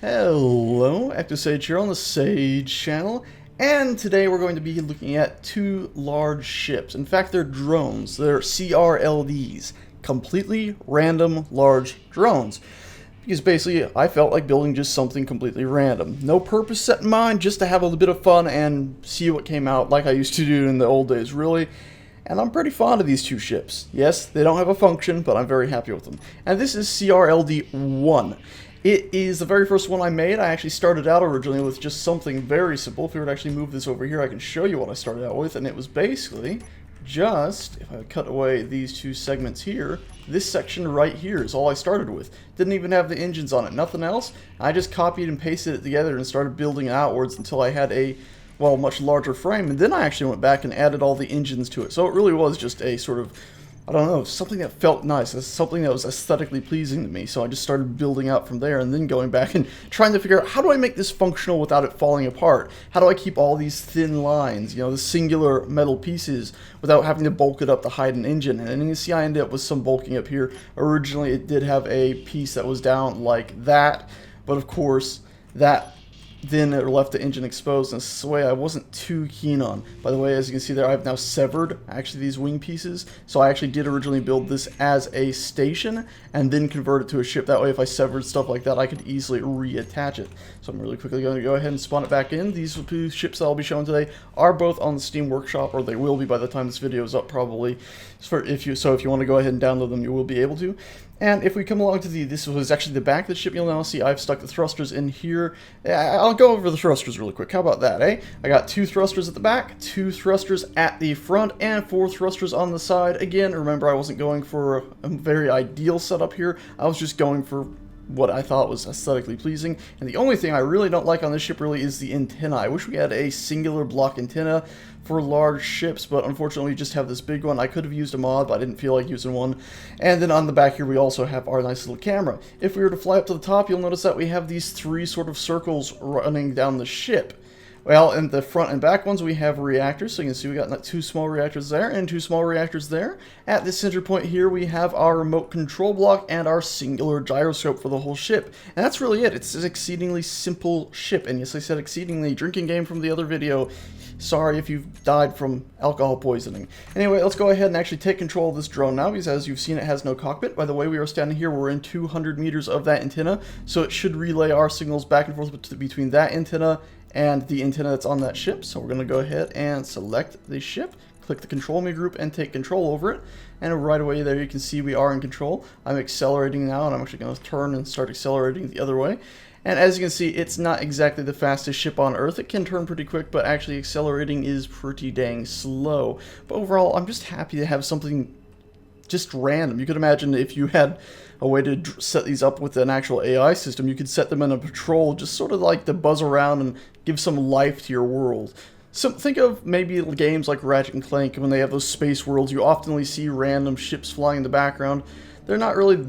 Hello, Active Sage here on the Sage channel, and today we're going to be looking at two large ships. In fact, they're drones. They're CRLDs, completely random large drones. Because basically, I felt like building just something completely random. No purpose set in mind, just to have a little bit of fun and see what came out like I used to do in the old days, really. And I'm pretty fond of these two ships. Yes, they don't have a function, but I'm very happy with them. And this is CRLD 1. It is the very first one I made. I actually started out originally with just something very simple. If we were to actually move this over here, I can show you what I started out with. And it was basically just, if I cut away these two segments here, this section right here is all I started with. Didn't even have the engines on it, nothing else. I just copied and pasted it together and started building it outwards until I had a, well, much larger frame. And then I actually went back and added all the engines to it. So it really was just a sort of, I don't know, something that felt nice, something that was aesthetically pleasing to me. So I just started building out from there and then going back and trying to figure out, how do I make this functional without it falling apart? How do I keep all these thin lines, you know, the singular metal pieces, without having to bulk it up to hide an engine? And you see I ended up with some bulking up here. Originally it did have a piece that was down like that, but of course that then it left the engine exposed in a way I wasn't too keen on. By the way, as you can see there, I've now severed actually these wing pieces. So I actually did originally build this as a station and then convert it to a ship. That way if I severed stuff like that, I could easily reattach it. So I'm really quickly going to go ahead and spawn it back in. These two ships that I'll be showing today are both on the Steam Workshop, or they will be by the time this video is up probably. So if you want to go ahead and download them, you will be able to. And if we come along to this was actually the back of the ship, you'll now see I've stuck the thrusters in here. I'll go over the thrusters really quick. How about that, eh? I got 2 thrusters at the back, 2 thrusters at the front, and 4 thrusters on the side. Again, remember, I wasn't going for a very ideal setup here. I was just going for what I thought was aesthetically pleasing. And the only thing I really don't like on this ship really is the antenna. I wish we had a singular block antenna for large ships, but unfortunately we just have this big one. I could have used a mod, but I didn't feel like using one. And then on the back here we also have our nice little camera. If we were to fly up to the top, you'll notice that we have these 3 sort of circles running down the ship. Well, in the front and back ones, we have reactors. So you can see we got 2 small reactors there and 2 small reactors there. At the center point here, we have our remote control block and our singular gyroscope for the whole ship. And that's really it. It's an exceedingly simple ship. And yes, I said exceedingly. Drinking game from the other video. Sorry if you've died from alcohol poisoning. Anyway, let's go ahead and actually take control of this drone now, because as you've seen, it has no cockpit. By the way, we are standing here. We're in 200 meters of that antenna. So it should relay our signals back and forth between that antenna and the antenna that's on that ship. So we're going to go ahead and select the ship, click the control me group, and take control over it. And right away there you can see we are in control. I'm accelerating now, and I'm actually going to turn and start accelerating the other way. And as you can see, it's not exactly the fastest ship on Earth. It can turn pretty quick, but actually accelerating is pretty dang slow. But overall, I'm just happy to have something just random. You could imagine if you had a way to set these up with an actual AI system, you could set them in a patrol, just sort of like to buzz around and give some life to your world. So think of maybe games like Ratchet and Clank, when they have those space worlds, you often see random ships flying in the background. They're not really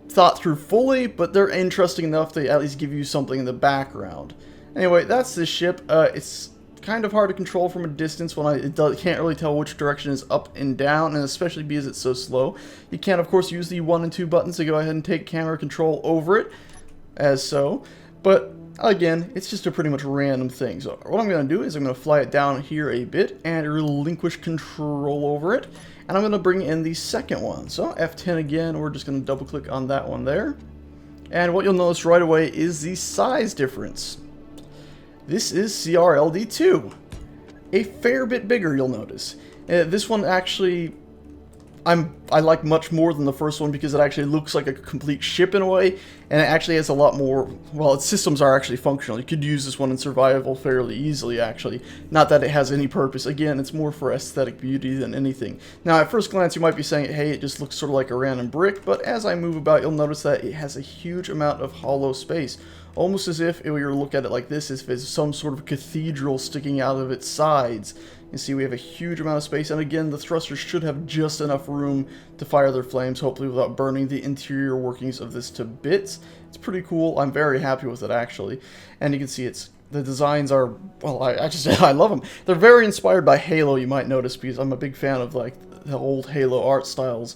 thought through fully, but they're interesting enough to at least give you something in the background. Anyway, that's this ship. It's kind of hard to control from a distance when can't really tell which direction is up and down, and especially because it's so slow. You can, of course, use the 1 and 2 buttons to go ahead and take camera control over it, as so. But again, it's just a pretty much random thing. So what I'm going to do is I'm going to fly it down here a bit and relinquish control over it. And I'm going to bring in the second one. So F10 again, we're just going to double click on that one there. And what you'll notice right away is the size difference. This is CRLD2. A fair bit bigger, you'll notice. This one actually I like much more than the first one, because it actually looks like a complete ship in a way, and it actually has a lot more, well, its systems are actually functional. You could use this one in survival fairly easily, actually. Not that it has any purpose. Again, it's more for aesthetic beauty than anything. Now, at first glance, you might be saying, hey, it just looks sort of like a random brick, but as I move about, you'll notice that it has a huge amount of hollow space. Almost as if we were to look at it like this, if it's some sort of cathedral sticking out of its sides. You see we have a huge amount of space, and again, the thrusters should have just enough room to fire their flames, hopefully without burning the interior workings of this to bits. It's pretty cool. I'm very happy with it, actually. And you can see the designs are, well, I love them. They're very inspired by Halo, you might notice, because I'm a big fan of like the old Halo art styles.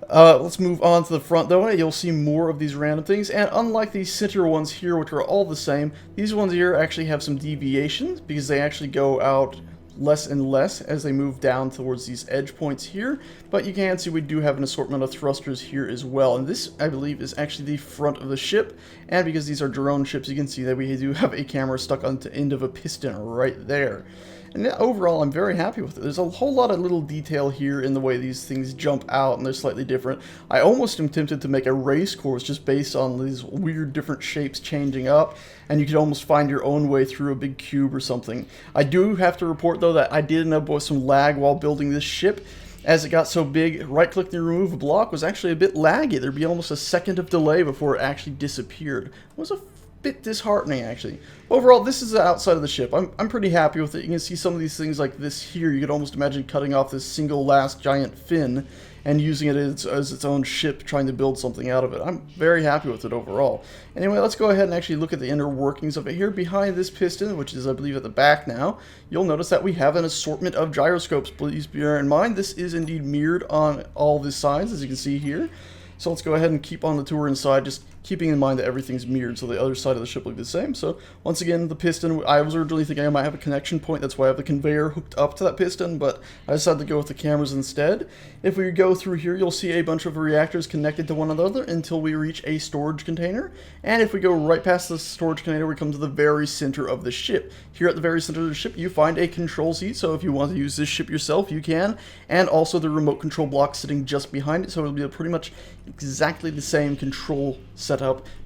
Let's move on to the front though. You'll see more of these random things, and unlike these center ones here, which are all the same, these ones here actually have some deviations because they actually go out less and less as they move down towards these edge points here. But you can see we do have an assortment of thrusters here as well, and this, I believe, is actually the front of the ship. And because these are drone ships, you can see that we do have a camera stuck on the end of a piston right there. And yeah, overall, I'm very happy with it. There's a whole lot of little detail here in the way these things jump out, and they're slightly different. I almost am tempted to make a race course just based on these weird different shapes changing up, and you could almost find your own way through a big cube or something. I do have to report, though, that I did end up with some lag while building this ship. As it got so big, right-click and remove a block was actually a bit laggy. There'd be almost a second of delay before it actually disappeared. It was a bit disheartening, actually. Overall, this is the outside of the ship. I'm pretty happy with it. You can see some of these things like this here. You could almost imagine cutting off this single last giant fin and using it as its own ship, trying to build something out of it. I'm very happy with it overall. Anyway, let's go ahead and actually look at the inner workings of it here. Behind this piston, which is, I believe, at the back now, you'll notice that we have an assortment of gyroscopes. Please bear in mind, this is indeed mirrored on all the sides, as you can see here. So let's go ahead and keep on the tour inside, just keeping in mind that everything's mirrored, so the other side of the ship look the same. So once again, the piston, I was originally thinking I might have a connection point, that's why I have the conveyor hooked up to that piston, but I decided to go with the cameras instead. If we go through here, you'll see a bunch of reactors connected to one another until we reach a storage container. And if we go right past the storage container, we come to the very center of the ship. Here at the very center of the ship, you find a control seat, so if you want to use this ship yourself, you can. And also the remote control block sitting just behind it, so it'll be pretty much exactly the same control setup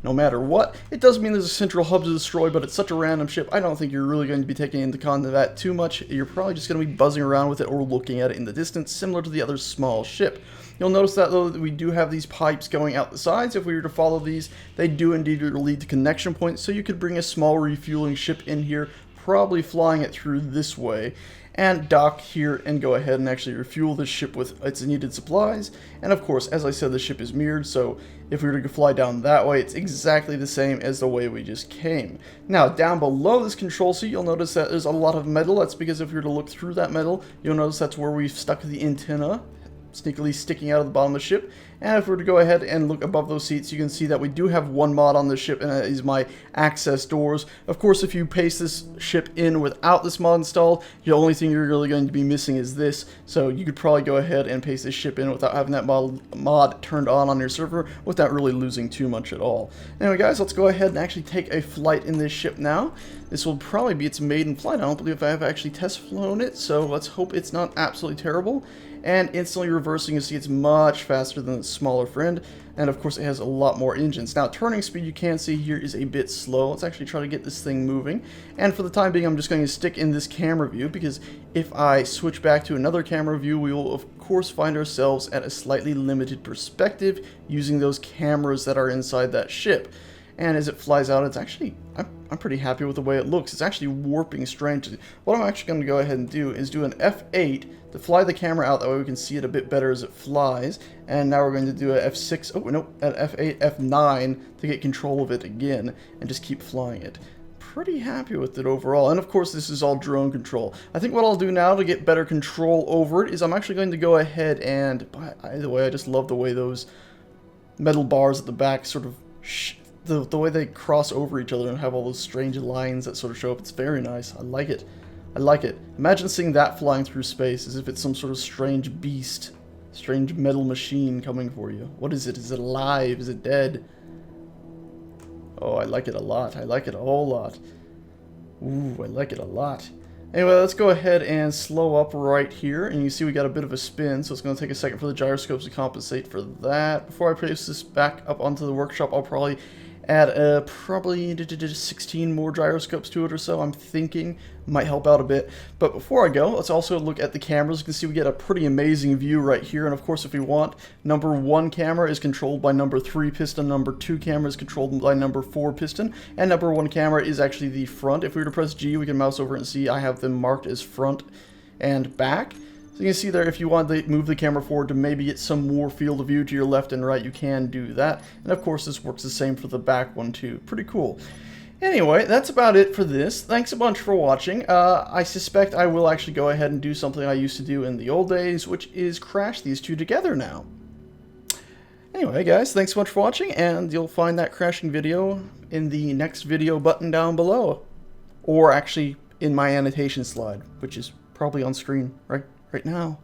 no matter what. It does mean there's a central hub to destroy, but it's such a random ship, I don't think you're really going to be taking into account of that too much. You're probably just going to be buzzing around with it or looking at it in the distance, similar to the other small ship. You'll notice that, though, that we do have these pipes going out the sides. If we were to follow these, they do indeed lead to connection points, so you could bring a small refueling ship in here, probably flying it through this way, and dock here and go ahead and actually refuel this ship with its needed supplies. And of course, as I said, the ship is mirrored, so if we were to fly down that way, it's exactly the same as the way we just came. Now, down below this control seat, you'll notice that there's a lot of metal. That's because if you were to look through that metal, you'll notice that's where we've stuck the antenna, sneakily sticking out of the bottom of the ship. And if we were to go ahead and look above those seats, you can see that we do have one mod on the ship, and that is my access doors. Of course, if you paste this ship in without this mod installed, the only thing you're really going to be missing is this. So you could probably go ahead and paste this ship in without having that mod turned on your server without really losing too much at all. Anyway, guys, let's go ahead and actually take a flight in this ship now. This will probably be its maiden flight. I don't believe I have actually test flown it, so let's hope it's not absolutely terrible. And instantly reversing, you see it's much faster than its smaller friend, and of course it has a lot more engines. Now, turning speed, you can see here, is a bit slow. Let's actually try to get this thing moving, and for the time being, I'm just going to stick in this camera view, because if I switch back to another camera view, we will of course find ourselves at a slightly limited perspective using those cameras that are inside that ship. And as it flies out, it's actually, I'm pretty happy with the way it looks. It's actually warping strangely. What I'm actually going to go ahead and do is do an F8 to fly the camera out, that way we can see it a bit better as it flies. And now we're going to do a F6, oh no, an F8, F9 to get control of it again, and just keep flying it. Pretty happy with it overall, and of course this is all drone control. I think what I'll do now to get better control over it is I'm actually going to go ahead and, by the way, I just love the way those metal bars at the back sort of the way they cross over each other and have all those strange lines that sort of show up. It's very nice. I like it. I like it. Imagine seeing that flying through space as if it's some sort of strange beast, strange metal machine coming for you. What is it? Is it alive? Is it dead? Oh, I like it a lot. I like it a whole lot. Ooh, I like it a lot. Anyway, let's go ahead and slow up right here, and you see we got a bit of a spin, so it's going to take a second for the gyroscopes to compensate for that. Before I place this back up onto the workshop, I'll probably add probably 16 more gyroscopes to it or so. I'm thinking might help out a bit. But before I go, let's also look at the cameras. You can see we get a pretty amazing view right here, and of course if we want, number 1 camera is controlled by number 3 piston, number 2 camera is controlled by number 4 piston, and number 1 camera is actually the front. If we were to press G, we can mouse over and see I have them marked as front and back. So you can see there, if you want to move the camera forward to maybe get some more field of view to your left and right, you can do that. And of course this works the same for the back one too. Pretty cool. Anyway, that's about it for this. Thanks a bunch for watching. I suspect I will actually go ahead and do something I used to do in the old days, which is crash these two together now. Anyway, guys, thanks so much for watching, and you'll find that crashing video in the next video button down below. Or actually in my annotation slide, which is probably on screen right now.